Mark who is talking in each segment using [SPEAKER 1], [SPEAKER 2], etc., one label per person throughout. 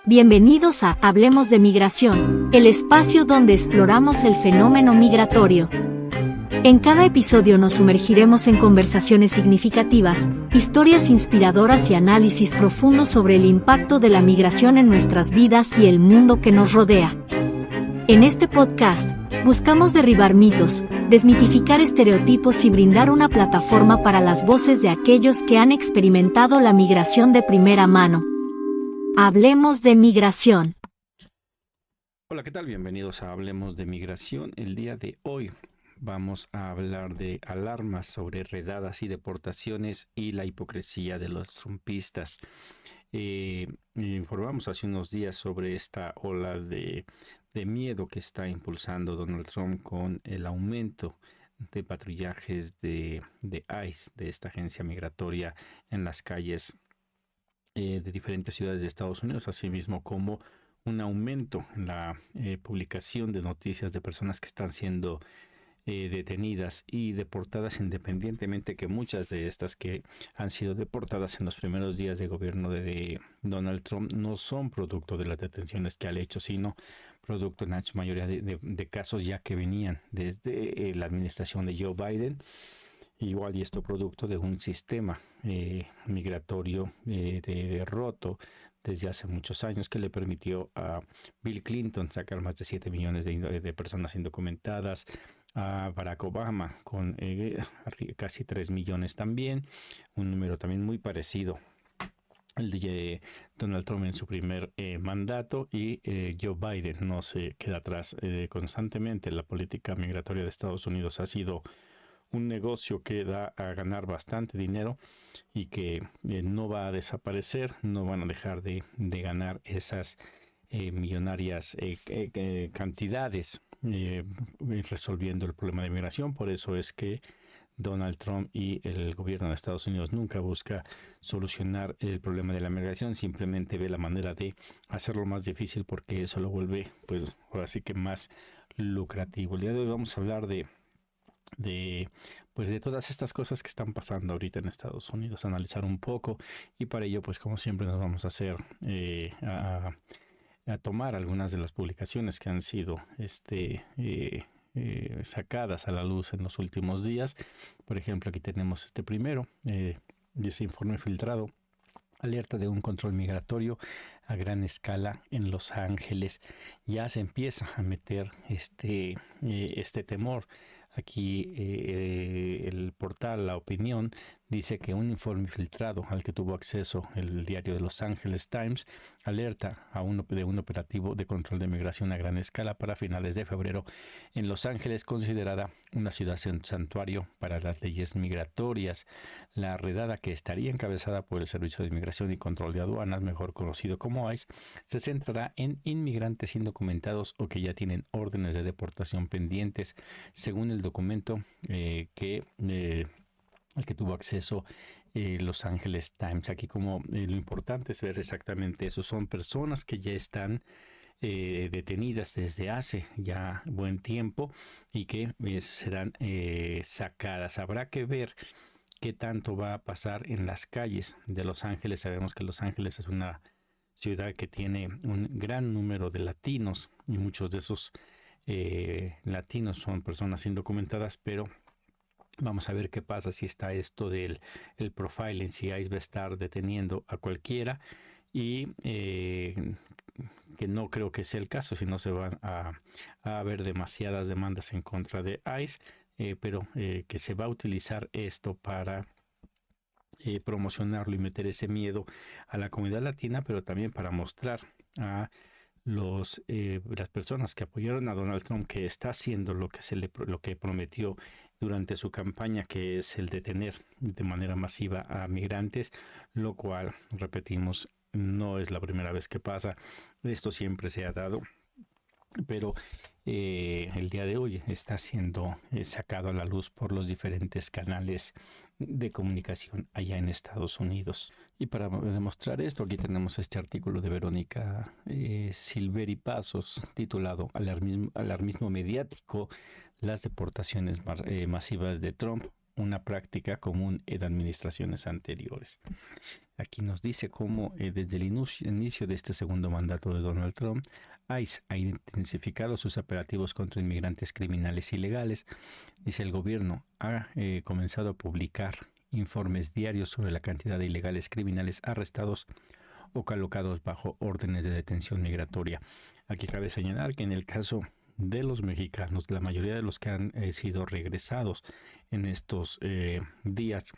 [SPEAKER 1] Bienvenidos a Hablemos de Migración, el espacio donde exploramos el fenómeno migratorio. En cada episodio nos sumergiremos en conversaciones significativas, historias inspiradoras y análisis profundos sobre el impacto de la migración en nuestras vidas y el mundo que nos rodea. En este podcast, buscamos derribar mitos, desmitificar estereotipos y brindar una plataforma para las voces de aquellos que han experimentado la migración de primera mano. Hablemos de migración.
[SPEAKER 2] Hola, ¿qué tal? Bienvenidos a Hablemos de Migración. El día de hoy vamos a hablar de alarmas sobre redadas y deportaciones y la hipocresía de los trumpistas. Informamos hace unos días sobre esta ola de miedo que está impulsando Donald Trump con el aumento de patrullajes de ICE, de esta agencia migratoria, en las calles de diferentes ciudades de Estados Unidos, asimismo como un aumento en la publicación de noticias de personas que están siendo detenidas y deportadas, independientemente que muchas de estas que han sido deportadas en los primeros días de gobierno de Donald Trump no son producto de las detenciones que ha hecho, sino producto en la mayoría de casos ya que venían desde la administración de Joe Biden. Igual y esto producto de un sistema migratorio roto desde hace muchos años que le permitió a Bill Clinton sacar más de 7 millones de personas indocumentadas, a Barack Obama con casi 3 millones también, un número también muy parecido el de Donald Trump en su primer mandato, y Joe Biden no se queda atrás. Constantemente la política migratoria de Estados Unidos ha sido un negocio que da a ganar bastante dinero y que no va a desaparecer, no van a dejar de ganar esas millonarias cantidades resolviendo el problema de migración. Por eso es que Donald Trump y el gobierno de Estados Unidos nunca busca solucionar el problema de la migración, simplemente ve la manera de hacerlo más difícil porque eso lo vuelve, pues, ahora sí que más lucrativo. El día de hoy vamos a hablar de todas estas cosas que están pasando ahorita en Estados Unidos, analizar un poco, y para ello, pues como siempre, nos vamos a hacer a tomar algunas de las publicaciones que han sido sacadas a la luz en los últimos días. Por ejemplo, aquí tenemos este primero, ese informe filtrado: alerta de un control migratorio a gran escala en Los Ángeles. Ya se empieza a meter este temor. Aquí el portal La Opinión dice que un informe filtrado al que tuvo acceso el diario de Los Angeles Times alerta de un operativo de control de migración a gran escala para finales de febrero en Los Ángeles, considerada una ciudad santuario para las leyes migratorias. La redada, que estaría encabezada por el Servicio de Inmigración y Control de Aduanas, mejor conocido como ICE, se centrará en inmigrantes indocumentados o que ya tienen órdenes de deportación pendientes, según el documento al que tuvo acceso Los Angeles Times. Aquí como lo importante es ver exactamente eso. Son personas que ya están detenidas desde hace ya buen tiempo y que serán sacadas. Habrá que ver qué tanto va a pasar en las calles de Los Ángeles. Sabemos que Los Ángeles es una ciudad que tiene un gran número de latinos, y muchos de esos latinos son personas indocumentadas, pero vamos a ver qué pasa si está esto del el profiling, si ICE va a estar deteniendo a cualquiera, y que no creo que sea el caso, si no se van a haber demasiadas demandas en contra de ICE, pero que se va a utilizar esto para promocionarlo y meter ese miedo a la comunidad latina, pero también para mostrar a las personas que apoyaron a Donald Trump que está haciendo lo que prometió durante su campaña, que es el detener de manera masiva a migrantes, lo cual, repetimos, no es la primera vez que pasa. Esto siempre se ha dado, pero el día de hoy está siendo sacado a la luz por los diferentes canales de comunicación allá en Estados Unidos. Y para demostrar esto, aquí tenemos este artículo de Verónica Silveri Pasos, titulado Alarmismo mediático, las deportaciones masivas de Trump, una práctica común en administraciones anteriores. Aquí nos dice cómo desde el inicio de este segundo mandato de Donald Trump, ICE ha intensificado sus operativos contra inmigrantes criminales ilegales. Dice el gobierno ha comenzado a publicar informes diarios sobre la cantidad de ilegales criminales arrestados o colocados bajo órdenes de detención migratoria. Aquí cabe señalar que en el caso de los mexicanos, la mayoría de los que han sido regresados en estos días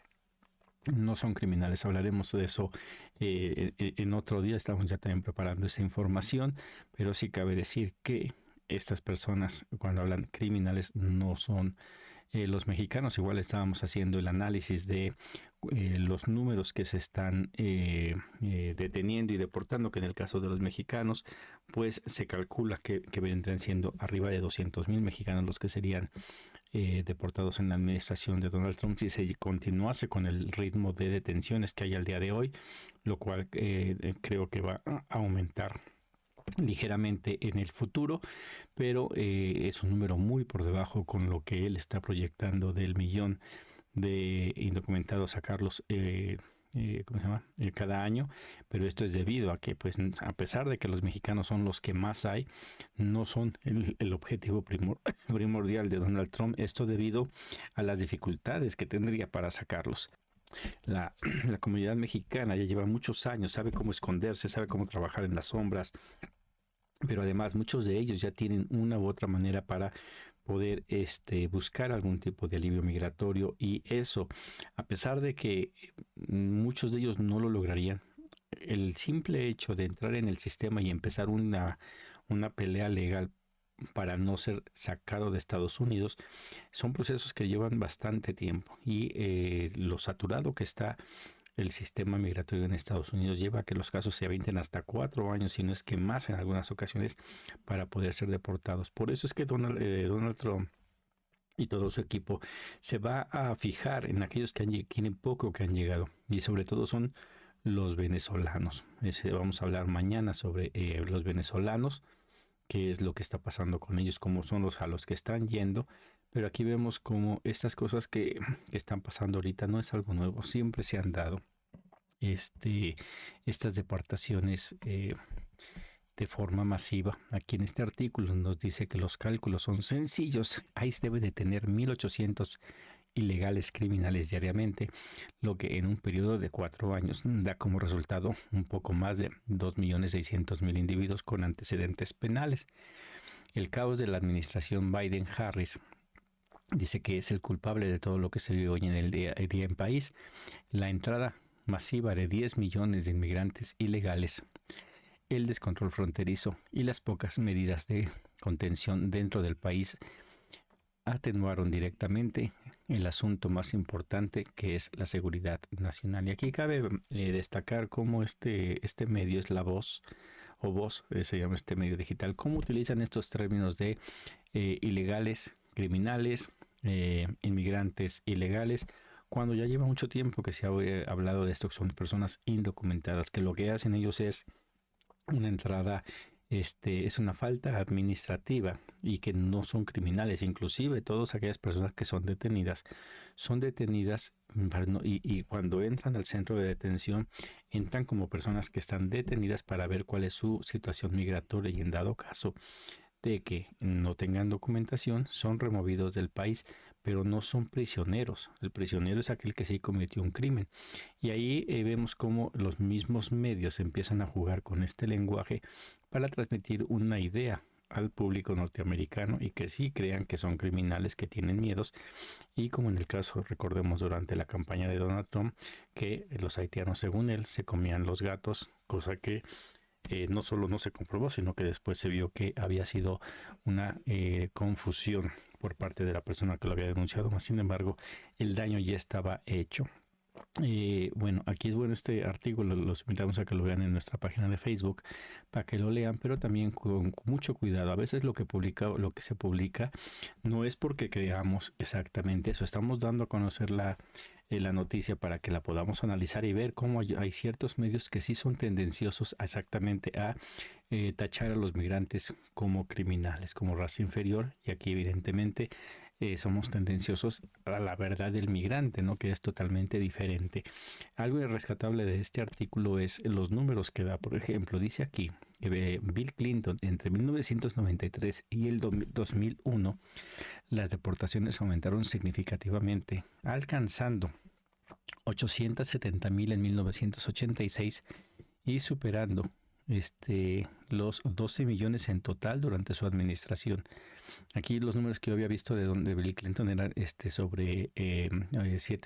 [SPEAKER 2] no son criminales. Hablaremos de eso en otro día. Estamos ya también preparando esa información, pero sí cabe decir que estas personas, cuando hablan criminales, no son los mexicanos. Igual estábamos haciendo el análisis de los números que se están deteniendo y deportando, que en el caso de los mexicanos, pues se calcula que vendrían siendo arriba de 200,000 mexicanos los que serían deportados en la administración de Donald Trump si se continuase con el ritmo de detenciones que hay al día de hoy, lo cual creo que va a aumentar ligeramente en el futuro, pero es un número muy por debajo con lo que él está proyectando del 1,000,000 de indocumentados sacarlos ¿cómo se llama? Cada año, pero esto es debido a que, pues, a pesar de que los mexicanos son los que más hay, no son el objetivo primordial de Donald Trump. Esto debido a las dificultades que tendría para sacarlos. La comunidad mexicana ya lleva muchos años, sabe cómo esconderse, sabe cómo trabajar en las sombras, pero además muchos de ellos ya tienen una u otra manera para poder buscar algún tipo de alivio migratorio, y eso, a pesar de que muchos de ellos no lo lograrían, el simple hecho de entrar en el sistema y empezar una pelea legal para no ser sacado de Estados Unidos, son procesos que llevan bastante tiempo, y lo saturado que está el sistema migratorio en Estados Unidos lleva a que los casos se avienten hasta 4 años, si no es que más en algunas ocasiones, para poder ser deportados. Por eso es que Donald Trump y todo su equipo se va a fijar en aquellos que tienen poco que han llegado, y sobre todo son los venezolanos. Vamos a hablar mañana sobre los venezolanos, qué es lo que está pasando con ellos, cómo son a los que están yendo. Pero aquí vemos cómo estas cosas que están pasando ahorita no es algo nuevo, siempre se han dado estas deportaciones de forma masiva. Aquí en este artículo nos dice que los cálculos son sencillos. ICE debe de tener 1,800 ilegales criminales diariamente, lo que en un periodo de 4 años da como resultado un poco más de 2,600,000 individuos con antecedentes penales. El caos de la administración Biden-Harris dice que es el culpable de todo lo que se vive hoy en el día en país. La entrada masiva de 10 millones de inmigrantes ilegales, el descontrol fronterizo y las pocas medidas de contención dentro del país atenuaron directamente el asunto más importante, que es la seguridad nacional. Y aquí cabe destacar cómo este medio es La Voz, o Voz, se llama este medio digital, cómo utilizan estos términos de ilegales, criminales, inmigrantes ilegales, cuando ya lleva mucho tiempo que se ha hablado de esto, que son personas indocumentadas, que lo que hacen ellos es una entrada, es una falta administrativa, y que no son criminales. Inclusive todas aquellas personas que son detenidas y cuando entran al centro de detención, entran como personas que están detenidas para ver cuál es su situación migratoria, y en dado caso de que no tengan documentación, son removidos del país, pero no son prisioneros. El prisionero es aquel que sí cometió un crimen. Y ahí vemos cómo los mismos medios empiezan a jugar con este lenguaje para transmitir una idea al público norteamericano, y que sí crean que son criminales, que tienen miedos. Y como en el caso, recordemos, durante la campaña de Donald Trump, que los haitianos, según él, se comían los gatos, cosa que no solo no se comprobó, sino que después se vio que había sido una confusión por parte de la persona que lo había denunciado. Sin embargo, el daño ya estaba hecho. Bueno, aquí es bueno este artículo, los invitamos a que lo vean en nuestra página de Facebook para que lo lean, pero también con mucho cuidado. A veces lo que se publica no es porque creamos exactamente eso. Estamos dando a conocer la noticia para que la podamos analizar y ver cómo hay ciertos medios que sí son tendenciosos exactamente a tachar a los migrantes como criminales, como raza inferior, y aquí evidentemente somos tendenciosos a la verdad del migrante, ¿no? Que es totalmente diferente. Algo rescatable de este artículo es los números que da. Por ejemplo, dice aquí que Bill Clinton entre 1993 y el 2001 las deportaciones aumentaron significativamente, alcanzando 870,000 en 1986 y superando los 12 millones en total durante su administración. Aquí los números que yo había visto de donde Bill Clinton eran sobre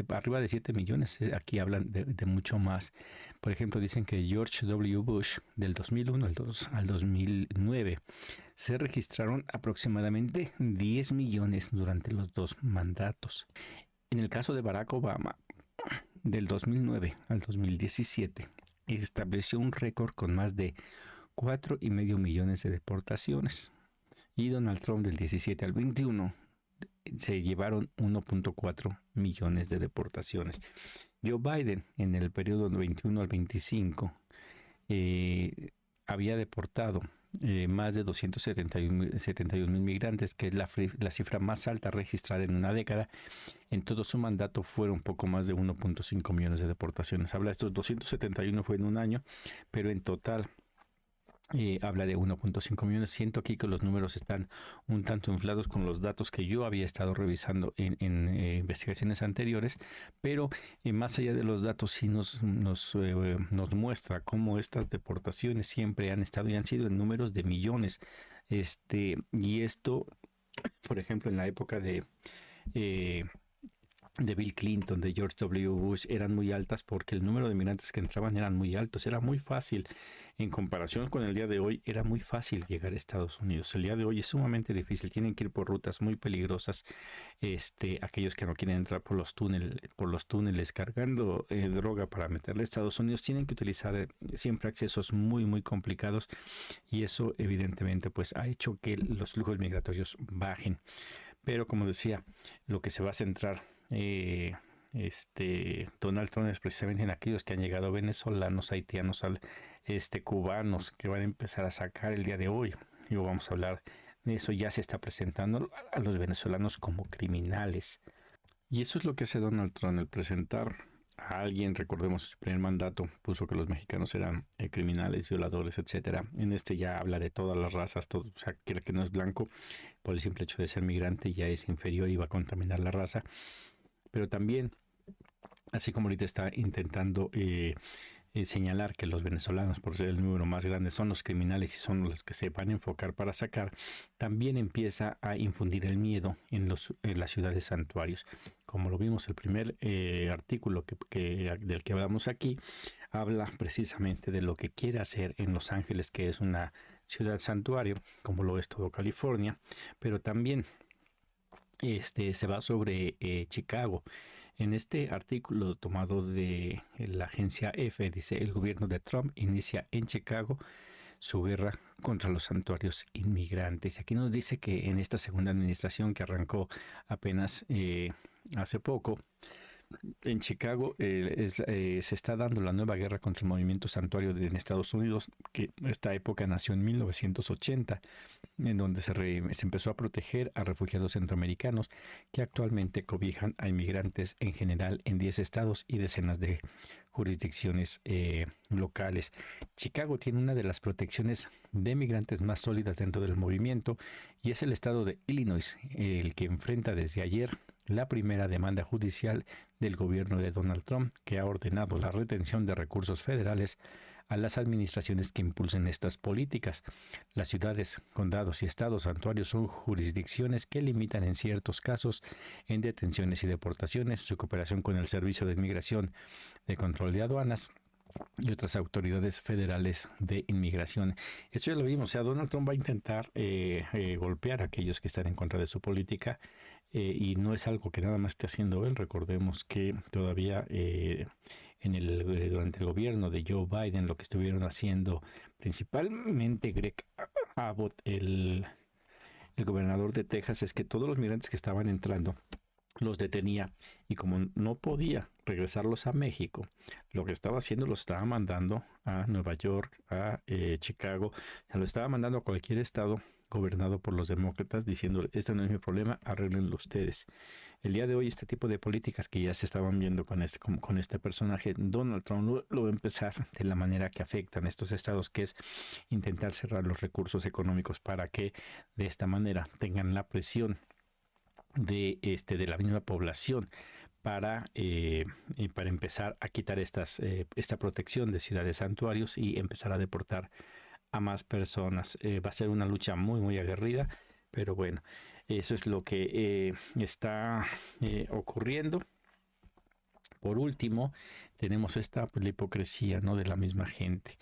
[SPEAKER 2] arriba de 7 millones. Aquí hablan de mucho más. Por ejemplo, dicen que George W. Bush del 2001 al 2009 se registraron aproximadamente 10 millones durante los dos mandatos. En el caso de Barack Obama, del 2009 al 2017, estableció un récord con más de 4,5 millones de deportaciones. Y Donald Trump del 17 al 21 se llevaron 1,4 millones de deportaciones. Joe Biden en el periodo 21 al 25 había deportado más de 271,000 migrantes, que es la cifra más alta registrada en una década. En todo su mandato fueron un poco más de 1,5 millones de deportaciones. Habla de estos 271 fue en un año, pero en total habla de 1,5 millones. Siento aquí que los números están un tanto inflados con los datos que yo había estado revisando en investigaciones anteriores, pero más allá de los datos sí nos muestra cómo estas deportaciones siempre han estado y han sido en números de millones. Y esto, por ejemplo, en la época de Bill Clinton, de George W. Bush, eran muy altas porque el número de migrantes que entraban eran muy altos. Era muy fácil, en comparación con el día de hoy, era muy fácil llegar a Estados Unidos. El día de hoy es sumamente difícil. Tienen que ir por rutas muy peligrosas. Aquellos que no quieren entrar por los túneles cargando droga para meterle a Estados Unidos, tienen que utilizar siempre accesos muy, muy complicados. Y eso, evidentemente, pues ha hecho que los flujos migratorios bajen. Pero, como decía, lo que se va a centrar Donald Trump es precisamente en aquellos que han llegado venezolanos, haitianos, cubanos, que van a empezar a sacar el día de hoy. Y vamos a hablar de eso. Ya se está presentando a los venezolanos como criminales. Y eso es lo que hace Donald Trump, el presentar a alguien. Recordemos, su primer mandato puso que los mexicanos eran criminales, violadores, etcétera. En ya habla de todas las razas, todo, o sea, que no es blanco, por el simple hecho de ser migrante ya es inferior y va a contaminar la raza. Pero también, así como ahorita está intentando señalar que los venezolanos, por ser el número más grande, son los criminales y son los que se van a enfocar para sacar, también empieza a infundir el miedo en las ciudades santuarios. Como lo vimos, el primer artículo del que hablamos aquí habla precisamente de lo que quiere hacer en Los Ángeles, que es una ciudad santuario, como lo es todo California, pero también se va sobre Chicago. En este artículo tomado de la agencia EFE, dice: el gobierno de Trump inicia en Chicago su guerra contra los santuarios inmigrantes. Y aquí nos dice que en esta segunda administración, que arrancó apenas hace poco, en Chicago se está dando la nueva guerra contra el movimiento santuario en Estados Unidos, que esta época nació en 1980, en donde se empezó a proteger a refugiados centroamericanos que actualmente cobijan a inmigrantes en general en 10 estados y decenas de jurisdicciones locales. Chicago tiene una de las protecciones de migrantes más sólidas dentro del movimiento, y es el estado de Illinois el que enfrenta desde ayer la primera demanda judicial del gobierno de Donald Trump, que ha ordenado la retención de recursos federales a las administraciones que impulsen estas políticas. Las ciudades, condados y estados santuarios son jurisdicciones que limitan en ciertos casos en detenciones y deportaciones su cooperación con el Servicio de Inmigración, de Control de Aduanas y otras autoridades federales de inmigración. Esto ya lo vimos. O sea, Donald Trump va a intentar golpear a aquellos que están en contra de su política, y no es algo que nada más esté haciendo él. Recordemos que todavía durante el gobierno de Joe Biden, lo que estuvieron haciendo principalmente Greg Abbott, el gobernador de Texas, es que todos los migrantes que estaban entrando los detenía, y como no podía regresarlos a México, lo que estaba haciendo, los estaba mandando a Nueva York, a Chicago, lo estaba mandando a cualquier estado gobernado por los demócratas, diciendo, este no es mi problema, arréglenlo ustedes. El día de hoy, este tipo de políticas que ya se estaban viendo con este personaje, Donald Trump lo va a empezar de la manera que afectan estos estados, que es intentar cerrar los recursos económicos para que de esta manera tengan la presión de la misma población para empezar a quitar esta protección de ciudades santuarios y empezar a deportar a más personas. Va a ser una lucha muy, muy aguerrida, pero bueno, eso es lo que está ocurriendo. Por último, tenemos la hipocresía, ¿no?, de la misma gente.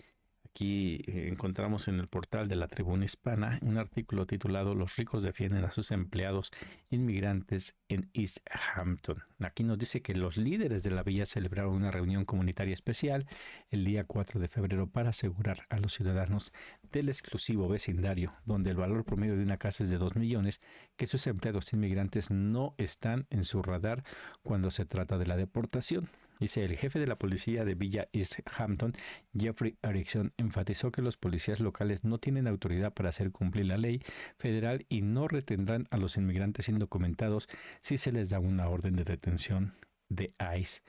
[SPEAKER 2] Aquí encontramos en el portal de la Tribuna Hispana un artículo titulado "Los ricos defienden a sus empleados inmigrantes en East Hampton". Aquí nos dice que los líderes de la villa celebraron una reunión comunitaria especial el día 4 de febrero para asegurar a los ciudadanos del exclusivo vecindario, donde el valor promedio de una casa es de 2 millones, que sus empleados inmigrantes no están en su radar cuando se trata de la deportación. Dice, el jefe de la policía de Villa East Hampton, Jeffrey Erickson, enfatizó que los policías locales no tienen autoridad para hacer cumplir la ley federal y no retendrán a los inmigrantes indocumentados si se les da una orden de detención de ICE.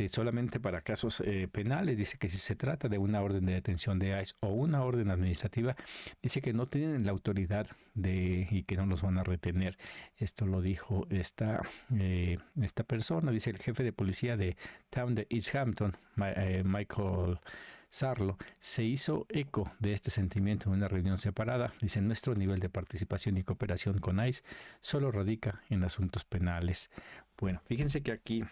[SPEAKER 2] Solamente para casos penales, dice que si se trata de una orden de detención de ICE o una orden administrativa, dice que no tienen la autoridad y que no los van a retener. Esto lo dijo esta persona, dice el jefe de policía de Town de East Hampton, Michael Sarlo, se hizo eco de este sentimiento en una reunión separada. Dice, nuestro nivel de participación y cooperación con ICE solo radica en asuntos penales. Bueno, fíjense que aquí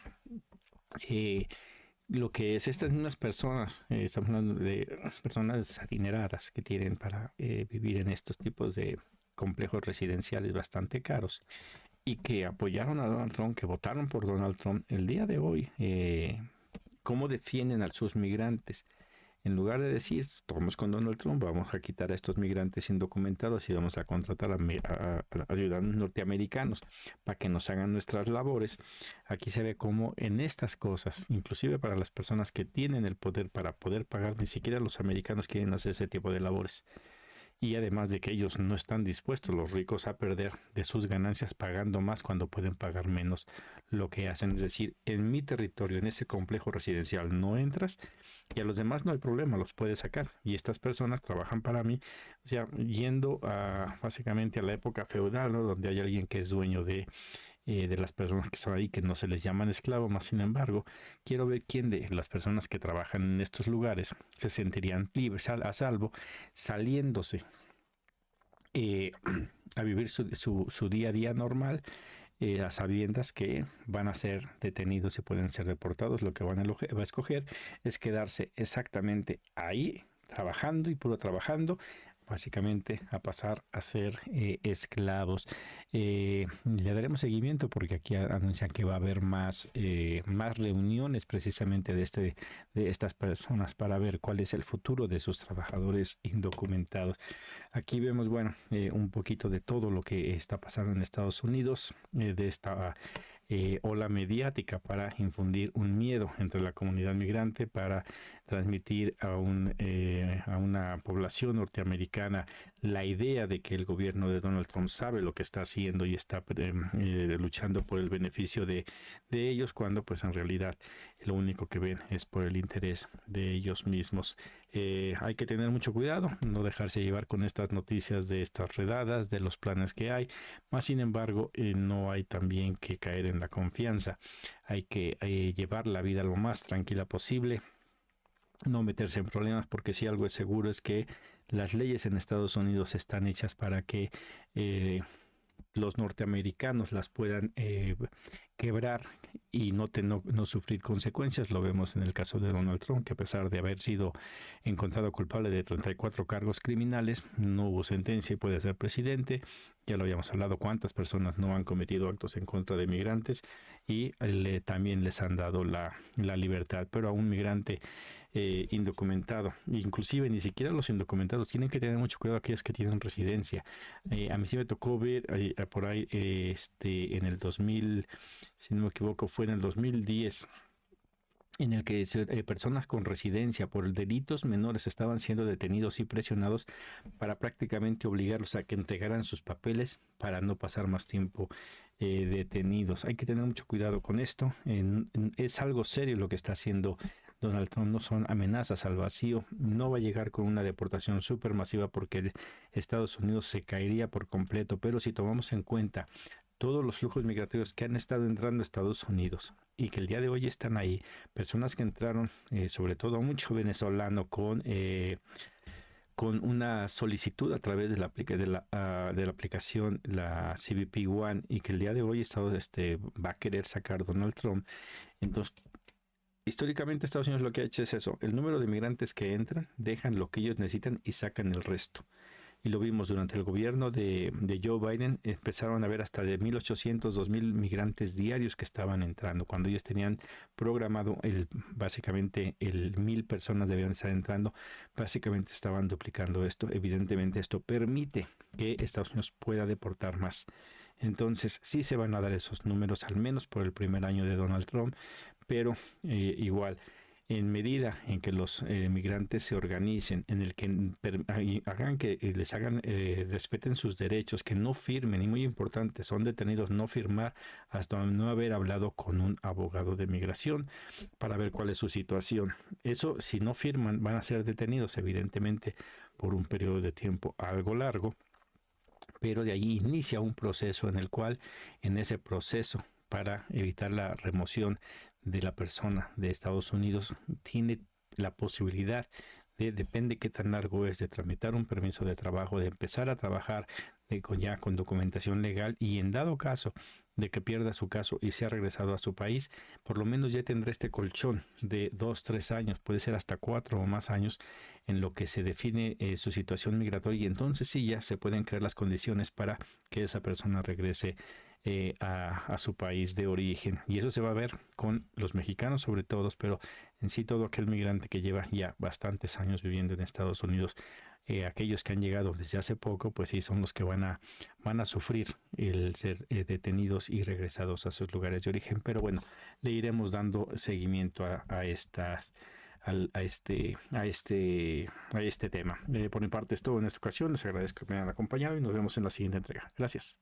[SPEAKER 2] lo que es estas mismas personas, estamos hablando de personas adineradas que tienen para vivir en estos tipos de complejos residenciales bastante caros y que apoyaron a Donald Trump, que votaron por Donald Trump. El día de hoy, ¿cómo defienden a sus migrantes? En lugar de decir, estamos con Donald Trump, vamos a quitar a estos migrantes indocumentados y vamos a contratar a ciudadanos norteamericanos para que nos hagan nuestras labores, aquí se ve cómo en estas cosas, inclusive para las personas que tienen el poder para poder pagar, ni siquiera los americanos quieren hacer ese tipo de labores. Y además de que ellos no están dispuestos, los ricos, a perder de sus ganancias pagando más cuando pueden pagar menos, lo que hacen es decir, en mi territorio, en ese complejo residencial no entras y a los demás no hay problema, los puedes sacar. Y estas personas trabajan para mí, o sea, yendo básicamente a la época feudal, ¿no?, donde hay alguien que es dueño de las personas que están ahí, que no se les llaman esclavos, más sin embargo, quiero ver quién de las personas que trabajan en estos lugares se sentirían libres, a salvo, saliéndose a vivir su día a día normal, a sabiendas que van a ser detenidos y pueden ser deportados. Lo que va a escoger es quedarse exactamente ahí, trabajando y puro trabajando, básicamente a pasar a ser esclavos. Le daremos seguimiento porque aquí anuncian que va a haber más reuniones precisamente de estas personas para ver cuál es el futuro de sus trabajadores indocumentados. Aquí vemos, bueno, un poquito de todo lo que está pasando en Estados Unidos, de esta ola mediática para infundir un miedo entre la comunidad migrante, para transmitir a una población norteamericana la idea de que el gobierno de Donald Trump sabe lo que está haciendo y está luchando por el beneficio de ellos, cuando pues en realidad lo único que ven es por el interés de ellos mismos. Hay que tener mucho cuidado, no dejarse llevar con estas noticias de estas redadas, de los planes que hay, más sin embargo no hay también que caer en la confianza. Hay que llevar la vida lo más tranquila posible, no meterse en problemas, porque si algo es seguro es que las leyes en Estados Unidos están hechas para que los norteamericanos las puedan quebrar y no sufrir consecuencias. Lo vemos en el caso de Donald Trump, que a pesar de haber sido encontrado culpable de 34 cargos criminales, no hubo sentencia y puede ser presidente. Ya lo habíamos hablado, cuántas personas no han cometido actos en contra de migrantes y también les han dado la libertad, pero a un migrante indocumentado, inclusive ni siquiera los indocumentados, tienen que tener mucho cuidado aquellos que tienen residencia. A mí sí me tocó ver por ahí en el 2000, si no me equivoco, fue en el 2010, en el que personas con residencia por delitos menores estaban siendo detenidos y presionados para prácticamente obligarlos a que entregaran sus papeles para no pasar más tiempo detenidos. Hay que tener mucho cuidado con esto. Es algo serio lo que está haciendo Donald Trump. No son amenazas al vacío. No va a llegar con una deportación supermasiva porque Estados Unidos se caería por completo. Pero si tomamos en cuenta todos los flujos migratorios que han estado entrando a Estados Unidos y que el día de hoy están ahí, personas que entraron, sobre todo mucho venezolano con una solicitud a través de la aplicación, la CBP One, y que el día de hoy va a querer sacar Donald Trump. Entonces, históricamente Estados Unidos lo que ha hecho es eso: el número de migrantes que entran, dejan lo que ellos necesitan y sacan el resto. Y lo vimos durante el gobierno de Joe Biden. Empezaron a haber hasta de 1,800, 2,000 migrantes diarios que estaban entrando, cuando ellos tenían programado básicamente 1,000 personas debían estar entrando. Básicamente estaban duplicando esto. Evidentemente esto permite que Estados Unidos pueda deportar más. Entonces sí se van a dar esos números, al menos por el primer año de Donald Trump, pero igual, en medida en que los migrantes se organicen, en el que hagan que respeten sus derechos, que no firmen, y muy importante, son detenidos, no firmar hasta no haber hablado con un abogado de migración para ver cuál es su situación. Eso, si no firman, van a ser detenidos, evidentemente, por un periodo de tiempo algo largo, pero de allí inicia un proceso en el cual, en ese proceso, para evitar la remoción de la persona de Estados Unidos, tiene la posibilidad de, depende qué tan largo es, de tramitar un permiso de trabajo, de empezar a trabajar ya con documentación legal, y en dado caso de que pierda su caso y sea regresado a su país, por lo menos ya tendrá este colchón de 2, 3 años, puede ser hasta 4 o más años, en lo que se define su situación migratoria, y entonces sí ya se pueden crear las condiciones para que esa persona regrese a su país de origen. Y eso se va a ver con los mexicanos sobre todo, pero en sí todo aquel migrante que lleva ya bastantes años viviendo en Estados Unidos. Aquellos que han llegado desde hace poco, pues sí, son los que van a sufrir el ser detenidos y regresados a sus lugares de origen. Pero bueno, le iremos dando seguimiento a este tema. Por mi parte es todo en esta ocasión. Les agradezco que me hayan acompañado y nos vemos en la siguiente entrega. Gracias.